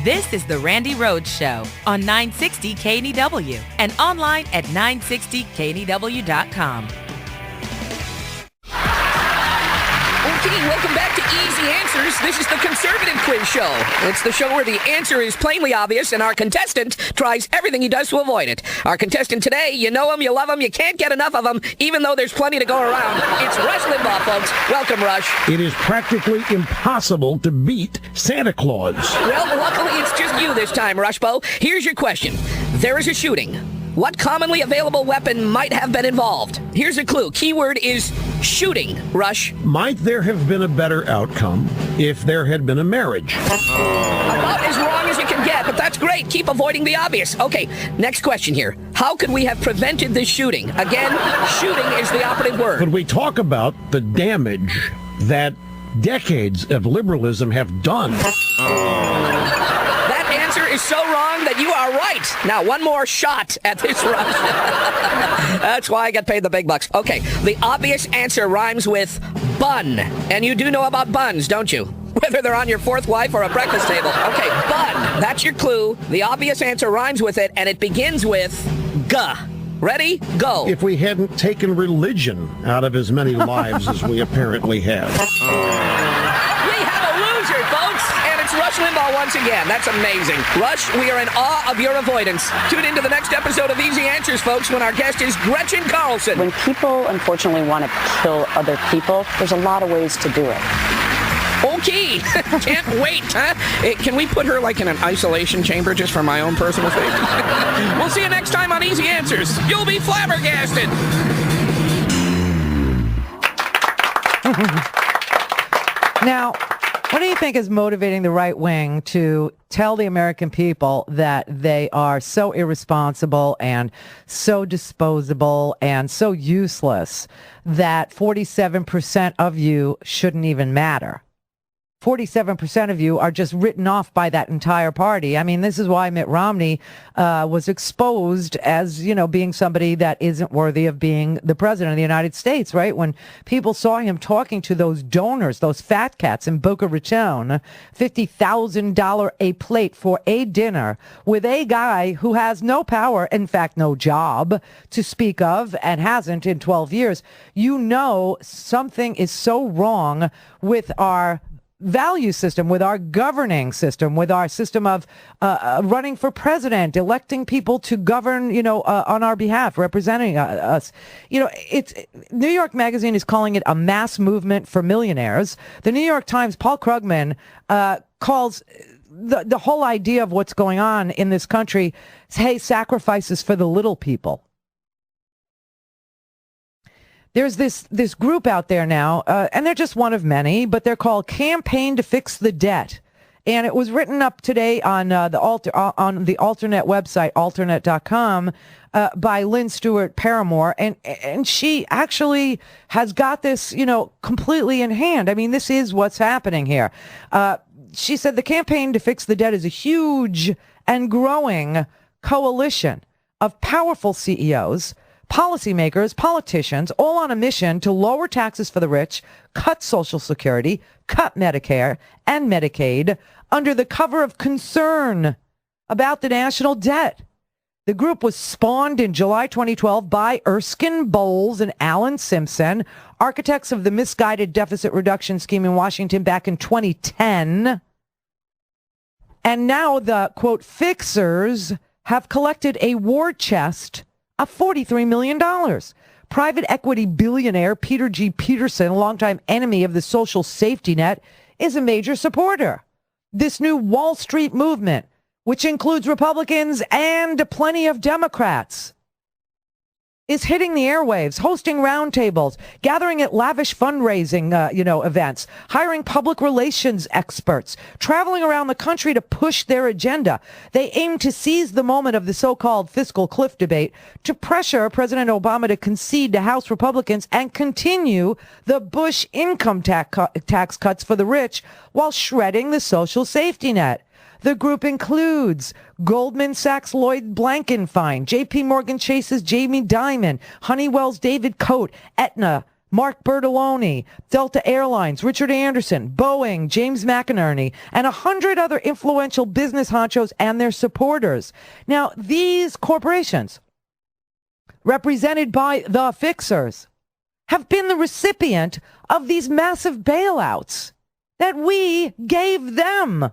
This is the Randi Rhodes Show on 960 KNEW and online at 960KNEW.com. Okay, welcome back to Easy Answers. This is the Conservative Quiz Show. It's the show where the answer is plainly obvious and our contestant tries everything he does to avoid it. Our contestant today, you know him, you love him, you can't get enough of him, even though there's plenty to go around. It's Rush Limbaugh, folks. Welcome, Rush. It is practically impossible to beat Santa Claus. Well, luckily it's just you this time, Rushbo. Here's your question. There is a shooting. What commonly available weapon might have been involved? Here's a clue. Keyword is shooting, Rush. Might there have been a better outcome if there had been a marriage? About as wrong as you can get, but that's great. Keep avoiding the obvious. Okay, next question here. How could we have prevented this shooting? Again, shooting is the operative word. Could we talk about the damage that decades of liberalism have done? That answer is so wrong that you are right. Now, one more shot at this, Rush. That's why I get paid the big bucks. Okay, the obvious answer rhymes with bun. And you do know about buns, don't you? Whether they're on your fourth wife or a breakfast table. Okay, bun. That's your clue. The obvious answer rhymes with it, and it begins with G. Ready? Go. If we hadn't taken religion out of as many lives as we apparently have. We have a loser, folks. And it's Rush Limbaugh once again. That's amazing. Rush, we are in awe of your avoidance. Tune into the next episode of Easy Answers, folks, when our guest is Gretchen Carlson. When people, unfortunately, want to kill other people, there's a lot of ways to do it. Okay. Can't wait, huh? Can we put her like in an isolation chamber just for my own personal safety? We'll see you next time on Easy Answers. You'll be flabbergasted. Now, what do you think is motivating the right wing to tell the American people that they are so irresponsible and so disposable and so useless that 47% of you shouldn't even matter? 47% of you are just written off by that entire party. I mean, this is why Mitt Romney was exposed as, you know, being somebody that isn't worthy of being the president of the United States, right? When people saw him talking to those donors, those fat cats in Boca Raton, $50,000 a plate for a dinner with a guy who has no power, in fact, no job to speak of and hasn't in 12 years, you know something is so wrong with our value system, with our governing system, with our system of running for president, electing people to govern, you know, on our behalf, representing us. You know, New York Magazine is calling it a mass movement for millionaires. The New York Times, Paul Krugman, calls the whole idea of what's going on in this country, hey, sacrifices for the little people. There's this group out there now, and they're just one of many, but they're called Campaign to Fix the Debt. And it was written up today on the alternate website, alternate.com, by Lynn Stewart Paramore. And she actually has got this, you know, completely in hand. I mean, this is what's happening here. She said the Campaign to Fix the Debt is a huge and growing coalition of powerful CEOs, policymakers, politicians, all on a mission to lower taxes for the rich, cut Social Security, cut Medicare and Medicaid under the cover of concern about the national debt. The group was spawned in July 2012 by Erskine Bowles and Alan Simpson, architects of the misguided deficit reduction scheme in Washington back in 2010. And now the, quote, fixers have collected a war chest of $43 million. Private equity billionaire Peter G. Peterson, a longtime enemy of the social safety net, is a major supporter. This new Wall Street movement, which includes Republicans and plenty of Democrats, is hitting the airwaves, hosting roundtables, gathering at lavish fundraising, events, hiring public relations experts, traveling around the country to push their agenda. They aim to seize the moment of the so-called fiscal cliff debate to pressure President Obama to concede to House Republicans and continue the Bush income tax cuts for the rich while shredding the social safety net. The group includes Goldman Sachs' Lloyd Blankfein, J.P. Morgan Chase's Jamie Dimon, Honeywell's David Coate, Aetna, Mark Bertoloni, Delta Airlines, Richard Anderson, Boeing, James McInerney, and 100 other influential business honchos and their supporters. Now, these corporations, represented by the fixers, have been the recipient of these massive bailouts that we gave them.